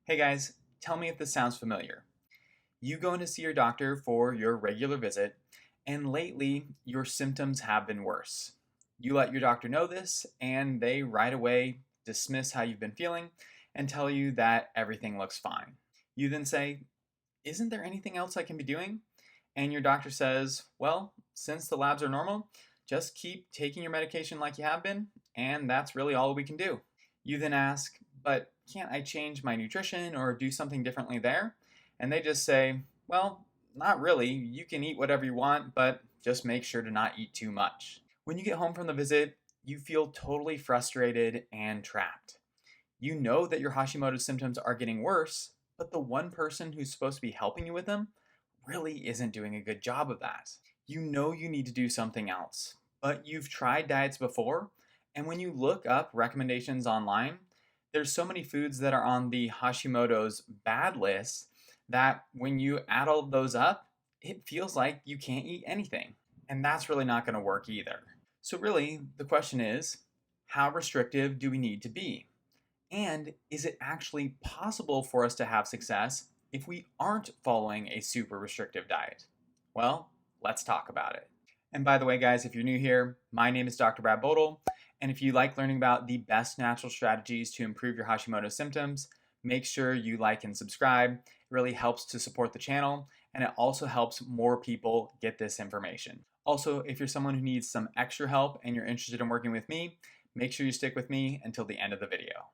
Hey guys, tell me if this sounds familiar. You go in to see your doctor for your regular visit, and lately your symptoms have been worse. You let your doctor know this, and they right away dismiss how you've been feeling and tell you that everything looks fine. You then say, "Isn't there anything else I can be doing?" And your doctor says, "Well, since the labs are normal, just keep taking your medication like you have been, and that's really all we can do." You then ask, "But can't I change my nutrition or do something differently there?" And they just say, "Well, not really. You can eat whatever you want, but just make sure to not eat too much." When you get home from the visit, you feel totally frustrated and trapped. You know that your Hashimoto symptoms are getting worse, but the one person who's supposed to be helping you with them really isn't doing a good job of that. You know you need to do something else, but you've tried diets before, and when you look up recommendations online, there's so many foods that are on the Hashimoto's bad list that when you add all of those up, it feels like you can't eat anything. And that's really not going to work either. So, really, the question is, how restrictive do we need to be? And is it actually possible for us to have success if we aren't following a super restrictive diet? Well, let's talk about it. And by the way, guys, if you're new here, my name is Dr. Brad Bodle. And if you like learning about the best natural strategies to improve your Hashimoto symptoms, make sure you like and subscribe. It really helps to support the channel, and it also helps more people get this information. Also, if you're someone who needs some extra help and you're interested in working with me, make sure you stick with me until the end of the video.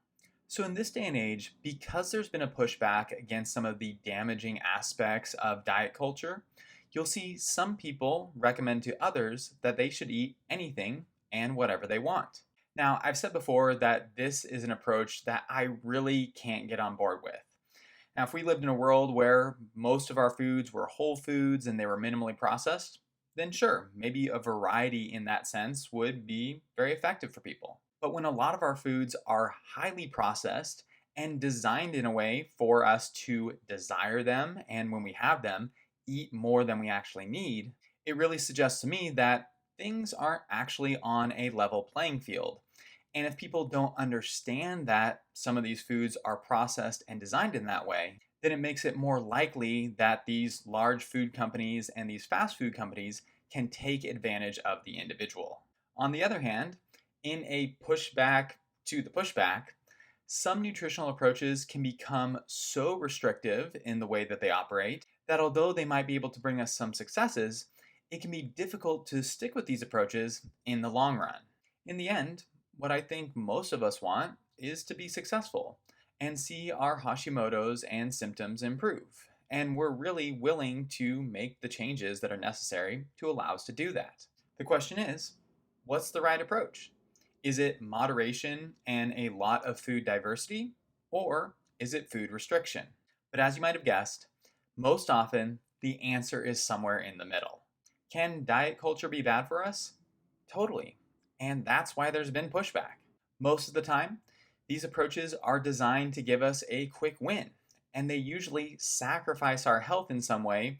So in this day and age, because there's been a pushback against some of the damaging aspects of diet culture, you'll see some people recommend to others that they should eat anything and whatever they want. Now, I've said before that this is an approach that I really can't get on board with. Now, if we lived in a world where most of our foods were whole foods and they were minimally processed, then sure, maybe a variety in that sense would be very effective for people. But when a lot of our foods are highly processed and designed in a way for us to desire them, and when we have them, eat more than we actually need, it really suggests to me that things aren't actually on a level playing field. And if people don't understand that some of these foods are processed and designed in that way, then it makes it more likely that these large food companies and these fast food companies can take advantage of the individual. On the other hand, in a pushback to the pushback, some nutritional approaches can become so restrictive in the way that they operate that although they might be able to bring us some successes, it can be difficult to stick with these approaches in the long run. In the end, what I think most of us want is to be successful and see our Hashimoto's and symptoms improve. And we're really willing to make the changes that are necessary to allow us to do that. The question is, what's the right approach? Is it moderation and a lot of food diversity, or is it food restriction? But as you might have guessed, most often the answer is somewhere in the middle. Can diet culture be bad for us? Totally. And that's why there's been pushback. Most of the time, these approaches are designed to give us a quick win, and they usually sacrifice our health in some way,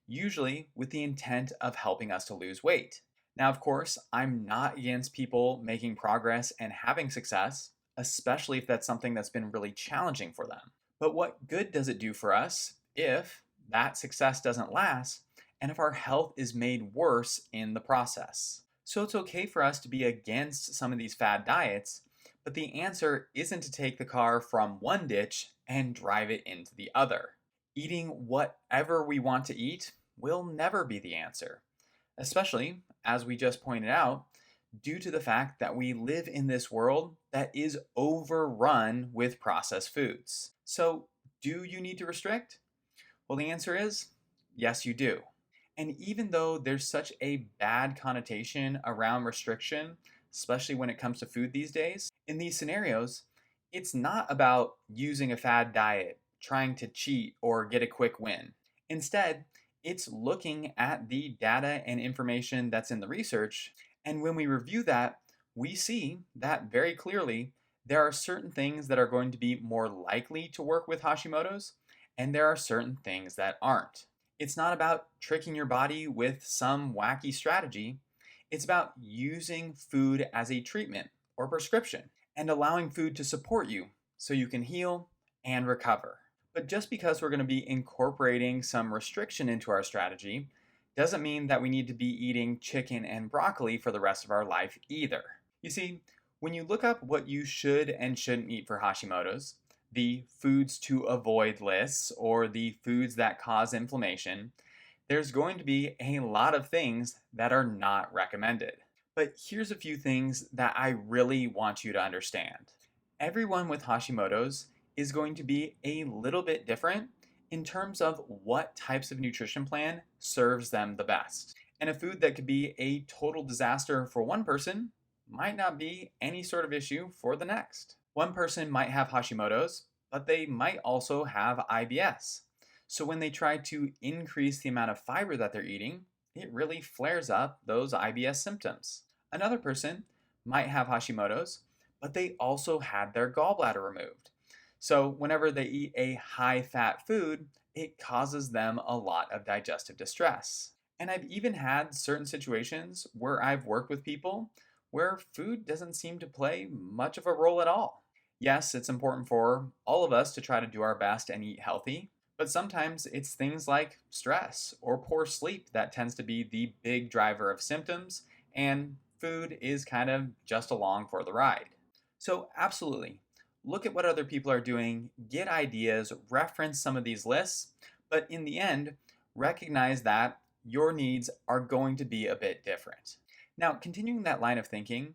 usually with the intent of helping us to lose weight. Now, of course, I'm not against people making progress and having success, especially if that's something that's been really challenging for them. But what good does it do for us if that success doesn't last and if our health is made worse in the process? So it's okay for us to be against some of these fad diets, but the answer isn't to take the car from one ditch and drive it into the other. Eating whatever we want to eat will never be the answer, especially, as we just pointed out, due to the fact that we live in this world that is overrun with processed foods. So, do you need to restrict? Well, the answer is yes, you do. And even though there's such a bad connotation around restriction, especially when it comes to food these days, in these scenarios, it's not about using a fad diet, trying to cheat, or get a quick win. Instead, it's looking at the data and information that's in the research, and when we review that, we see that very clearly there are certain things that are going to be more likely to work with Hashimoto's, and there are certain things that aren't. It's not about tricking your body with some wacky strategy. It's about using food as a treatment or prescription and allowing food to support you so you can heal and recover. But just because we're going to be incorporating some restriction into our strategy doesn't mean that we need to be eating chicken and broccoli for the rest of our life either. You see, when you look up what you should and shouldn't eat for Hashimoto's, the foods to avoid lists or the foods that cause inflammation, there's going to be a lot of things that are not recommended. But here's a few things that I really want you to understand. Everyone with Hashimoto's is going to be a little bit different in terms of what types of nutrition plan serves them the best. And a food that could be a total disaster for one person might not be any sort of issue for the next. One person might have Hashimoto's, but they might also have IBS. So when they try to increase the amount of fiber that they're eating, it really flares up those IBS symptoms. Another person might have Hashimoto's, but they also had their gallbladder removed. So whenever they eat a high fat food, it causes them a lot of digestive distress. And I've even had certain situations where I've worked with people where food doesn't seem to play much of a role at all. Yes, it's important for all of us to try to do our best and eat healthy, but sometimes it's things like stress or poor sleep that tends to be the big driver of symptoms, and food is kind of just along for the ride. So, absolutely, look at what other people are doing, get ideas, reference some of these lists, but in the end, recognize that your needs are going to be a bit different. Now, continuing that line of thinking,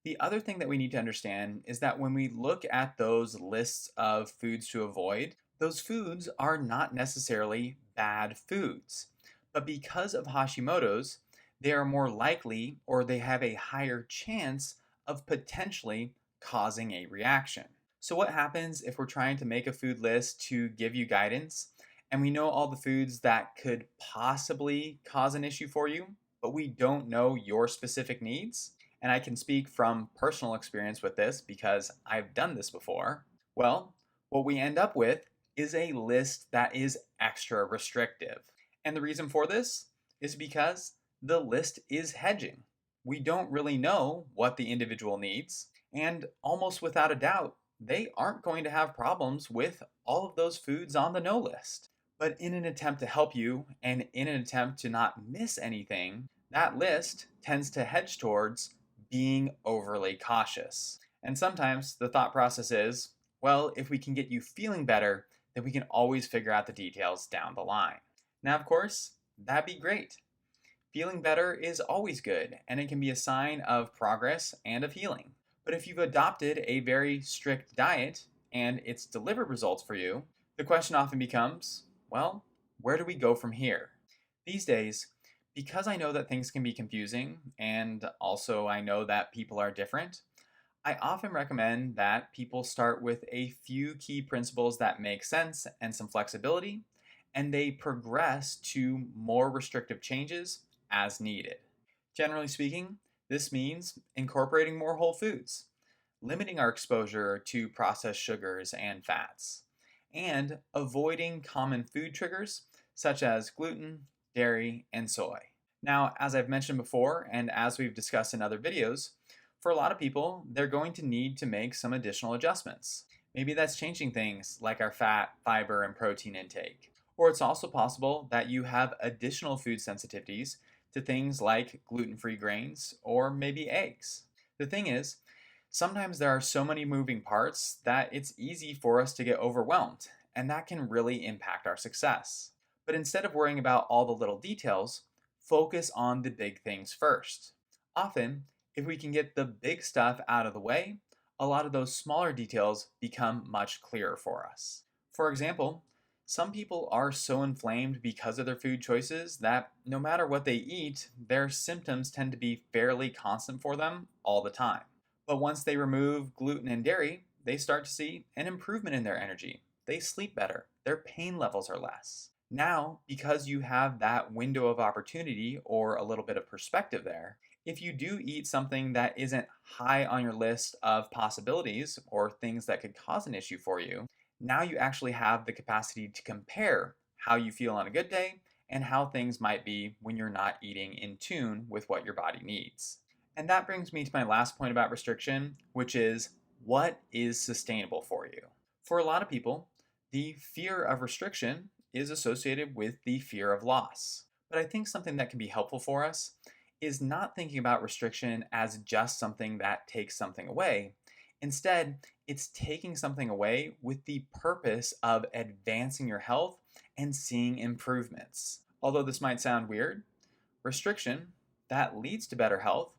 the other thing that we need to understand is that when we look at those lists of foods to avoid, those foods are not necessarily bad foods. But because of Hashimoto's, they are more likely or they have a higher chance of potentially causing a reaction. So, what happens if we're trying to make a food list to give you guidance and we know all the foods that could possibly cause an issue for you, but we don't know your specific needs? And I can speak from personal experience with this because I've done this before. Well, what we end up with is a list that is extra restrictive. And the reason for this is because the list is hedging. We don't really know what the individual needs, and almost without a doubt, they aren't going to have problems with all of those foods on the no list. But in an attempt to help you and in an attempt to not miss anything, that list tends to hedge towards being overly cautious. And sometimes the thought process is, well, if we can get you feeling better, then we can always figure out the details down the line. Now, of course, that'd be great. Feeling better is always good, and it can be a sign of progress and of healing. But if you've adopted a very strict diet and it's delivered results for you, the question often becomes, well, where do we go from here? These days, because I know that things can be confusing, and also I know that people are different, I often recommend that people start with a few key principles that make sense and some flexibility, and they progress to more restrictive changes as needed. Generally speaking, this means incorporating more whole foods, limiting our exposure to processed sugars and fats, and avoiding common food triggers such as gluten, dairy, and soy. Now, as I've mentioned before, and as we've discussed in other videos, for a lot of people, they're going to need to make some additional adjustments. Maybe that's changing things like our fat, fiber, and protein intake. Or it's also possible that you have additional food sensitivities to things like gluten-free grains or maybe eggs. The thing is, sometimes there are so many moving parts that it's easy for us to get overwhelmed, and that can really impact our success. But instead of worrying about all the little details, focus on the big things first. Often, if we can get the big stuff out of the way, a lot of those smaller details become much clearer for us. For example, some people are so inflamed because of their food choices that no matter what they eat, their symptoms tend to be fairly constant for them all the time. But once they remove gluten and dairy, they start to see an improvement in their energy. They sleep better, their pain levels are less. Now, because you have that window of opportunity or a little bit of perspective there, if you do eat something that isn't high on your list of possibilities or things that could cause an issue for you, now you actually have the capacity to compare how you feel on a good day and how things might be when you're not eating in tune with what your body needs. And that brings me to my last point about restriction, which is what is sustainable for you? For a lot of people, The fear of restriction is associated with the fear of loss. But I think something that can be helpful for us is not thinking about restriction as just something that takes something away. Instead, it's taking something away with the purpose of advancing your health and seeing improvements. Although this might sound weird, restriction that leads to better health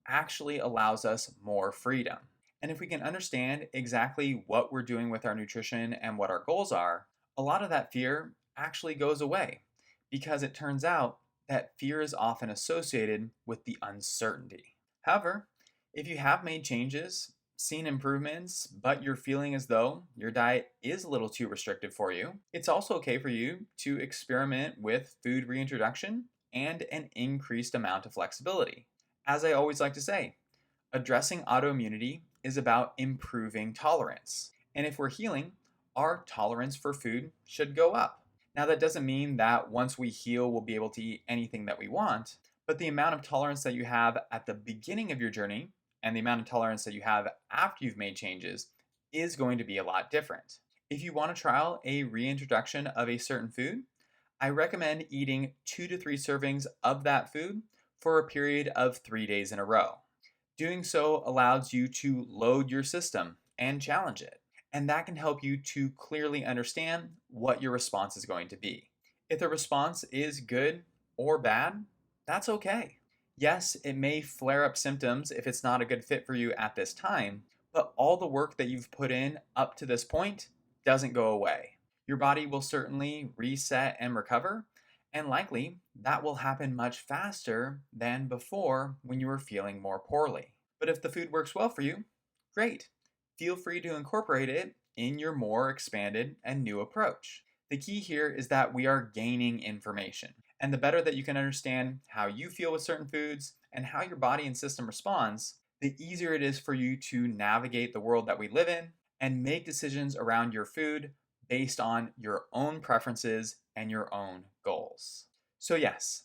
actually allows us more freedom. And if we can understand exactly what we're doing with our nutrition and what our goals are, a lot of that fear actually goes away because it turns out that fear is often associated with the uncertainty. However, if you have made changes, seen improvements, but you're feeling as though your diet is a little too restrictive for you, it's also okay for you to experiment with food reintroduction and an increased amount of flexibility. As I always like to say, addressing autoimmunity is about improving tolerance. And if we're healing, our tolerance for food should go up. Now, that doesn't mean that once we heal, we'll be able to eat anything that we want, but the amount of tolerance that you have at the beginning of your journey and the amount of tolerance that you have after you've made changes is going to be a lot different. If you want to trial a reintroduction of a certain food, I recommend eating 2 to 3 servings of that food for a period of 3 days in a row. Doing so allows you to load your system and challenge it, and that can help you to clearly understand what your response is going to be. If the response is good or bad, that's okay. Yes, it may flare up symptoms if it's not a good fit for you at this time, but all the work that you've put in up to this point doesn't go away. Your body will certainly reset and recover, and likely that will happen much faster than before when you were feeling more poorly. But if the food works well for you, great. Feel free to incorporate it in your more expanded and new approach. The key here is that we are gaining information. And the better that you can understand how you feel with certain foods and how your body and system responds, the easier it is for you to navigate the world that we live in and make decisions around your food based on your own preferences and your own goals. So yes,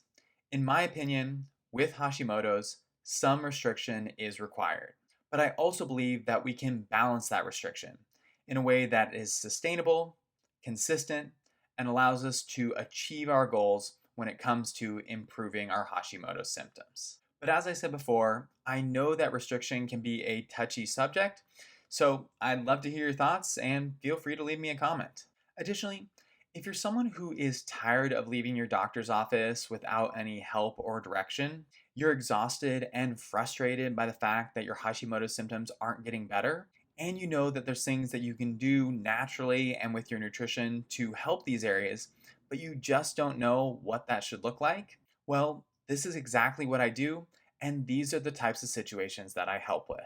in my opinion, with Hashimoto's, some restriction is required. But I also believe that we can balance that restriction in a way that is sustainable, consistent, and allows us to achieve our goals when it comes to improving our Hashimoto symptoms. But as I said before, I know that restriction can be a touchy subject, so I'd love to hear your thoughts and feel free to leave me a comment. Additionally, if you're someone who is tired of leaving your doctor's office without any help or direction, you're exhausted and frustrated by the fact that your Hashimoto symptoms aren't getting better, and you know that there's things that you can do naturally and with your nutrition to help these areas, but you just don't know what that should look like, well, this is exactly what I do, and these are the types of situations that I help with.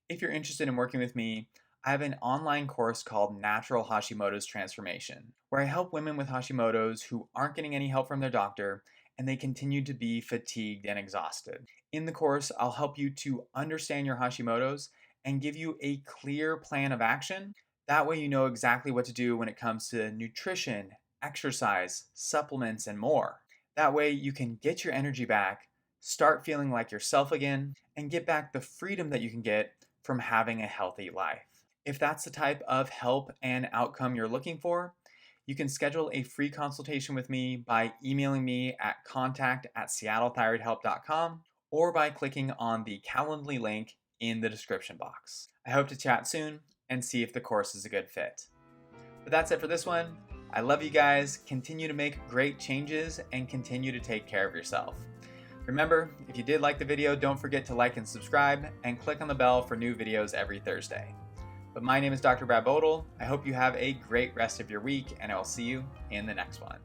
If you're interested in working with me, I have an online course called Natural Hashimoto's Transformation, where I help women with Hashimoto's who aren't getting any help from their doctor and they continue to be fatigued and exhausted. In the course, I'll help you to understand your Hashimoto's and give you a clear plan of action. That way you know exactly what to do when it comes to nutrition, exercise, supplements, and more. That way you can get your energy back, start feeling like yourself again, and get back the freedom that you can get from having a healthy life. If that's the type of help and outcome you're looking for, you can schedule a free consultation with me by emailing me at contact@seattlethyroidhelp.com or by clicking on the Calendly link in the description box. I hope to chat soon and see if the course is a good fit. But that's it for this one. I love you guys. Continue to make great changes and continue to take care of yourself. Remember, if you did like the video, don't forget to like and subscribe and click on the bell for new videos every Thursday. But my name is Dr. Bodle. I hope you have a great rest of your week, and I will see you in the next one.